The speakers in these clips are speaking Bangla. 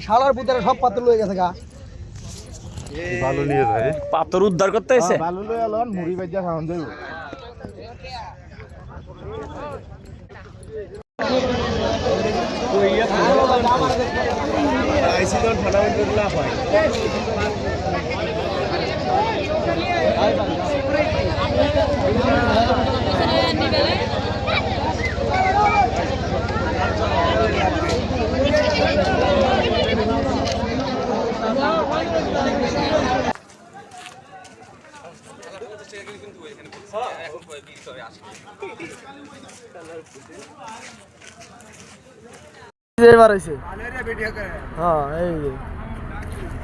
শালার পুতারা সব পাত্র লয়ে গেছে গা ভালো নিয়ে যায় পাথর উদ্ধার করতে এসে ভালো লয়ে আলন মুড়ি ভাজা খাওয়ান দেব আইসিডন ফান্ডামেন্টাল লাভ হয়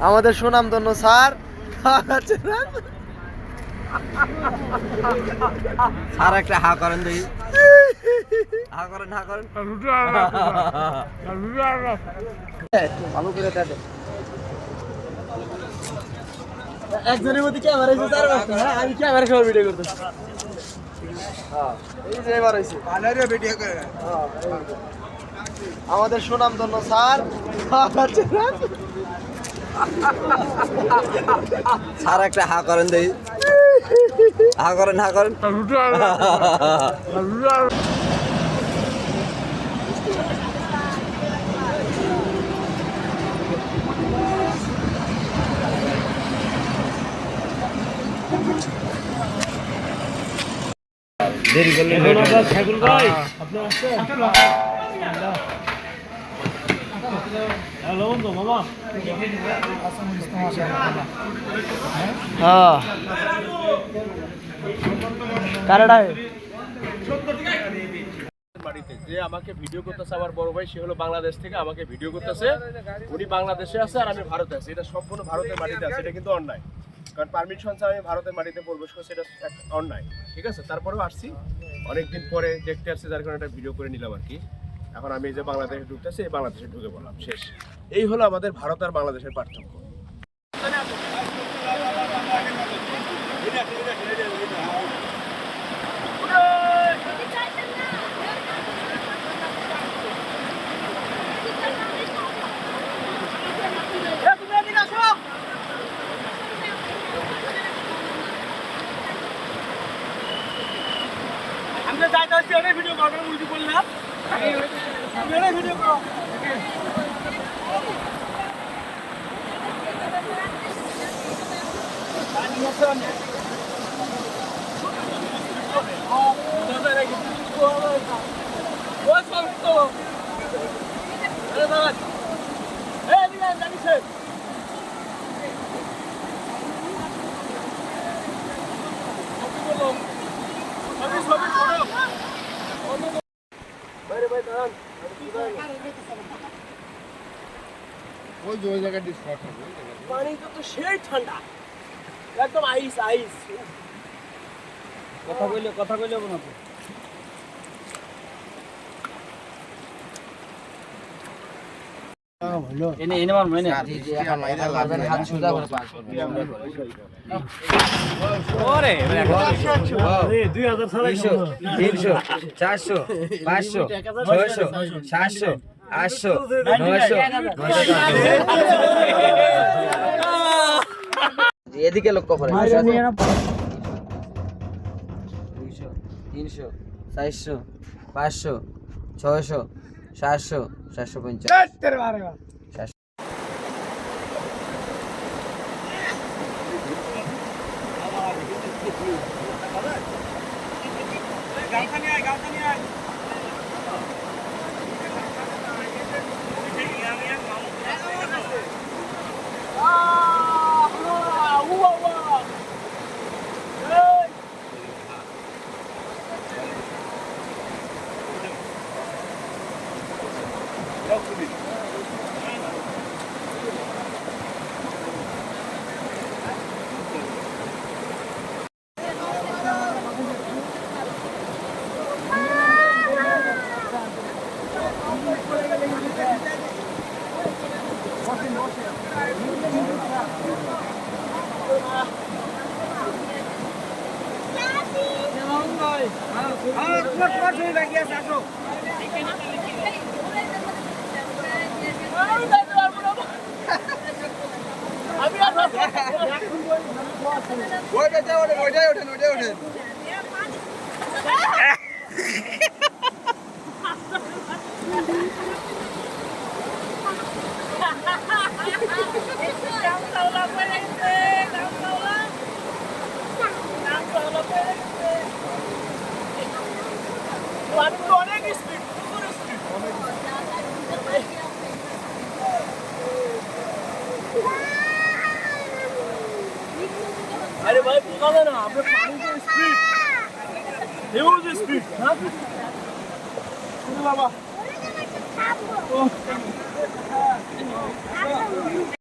আমাদের সুনামধন্য স্যার আর একটা হা করেন দেখি হা করেন ভালো করে একজনের মধ্যে ক্যামেরা এসে চার পাঁচটা হ্যাঁ আমি ক্যামেরা সহ ভিডিও করতেছি এই যে এবার হয়েছে আমাদের সুনামধন্য স্যার আর একটা হা করেন দেখি হা করেন দেরি করলে ঠাকুর ভাই আপনি আসছেন হ্যালো বন্ধু মামা হ্যাঁ কারাডা বাড়িতে যে আমাকে ভিডিও করতেছে আমার বড় ভাই সে হলো বাংলাদেশ থেকে আমাকে ভিডিও করতেছে উনি বাংলাদেশে আছে আর আমি ভারতে আছি এটা সম্পূর্ণ ভারতের মাটিতে আছে এটা কিন্তু অন্যায় কারণ পারমিশন ছাড়া আমি ভারতের মাটিতে প্রবেশ করছি এটা অন্যায় ঠিক আছে তারপরেও আসছি অনেকদিন পরে দেখতে আসছি যার কারণে একটা ভিডিও করে নিলাম আর কি এখন আমি এই যে বাংলাদেশে ঢুকতেছি এই বাংলাদেশে ঢুকে বললাম শেষ এই হলো আমাদের ভারত আর বাংলাদেশের পার্থক্য আমরা যাইতে হচ্ছে অনেক ভিডিও করবো উল্টি করলাম ভিডিও করো পানি তো সেই ঠান্ডা একদম আইস কথা কইলে না তো এনে মারবো এনে হাত সোজা করে পাস ওরে 2000 300 400 500 600 700 800 900 এদিকে লক্ষ্য করে 200 300 400 500 600 700 750 ওইটাই ওঠেন অনেক স্পিড अरे भाई पूछा ना आपने पानी की स्पीड ह्यूज स्पीड हाँ बाबा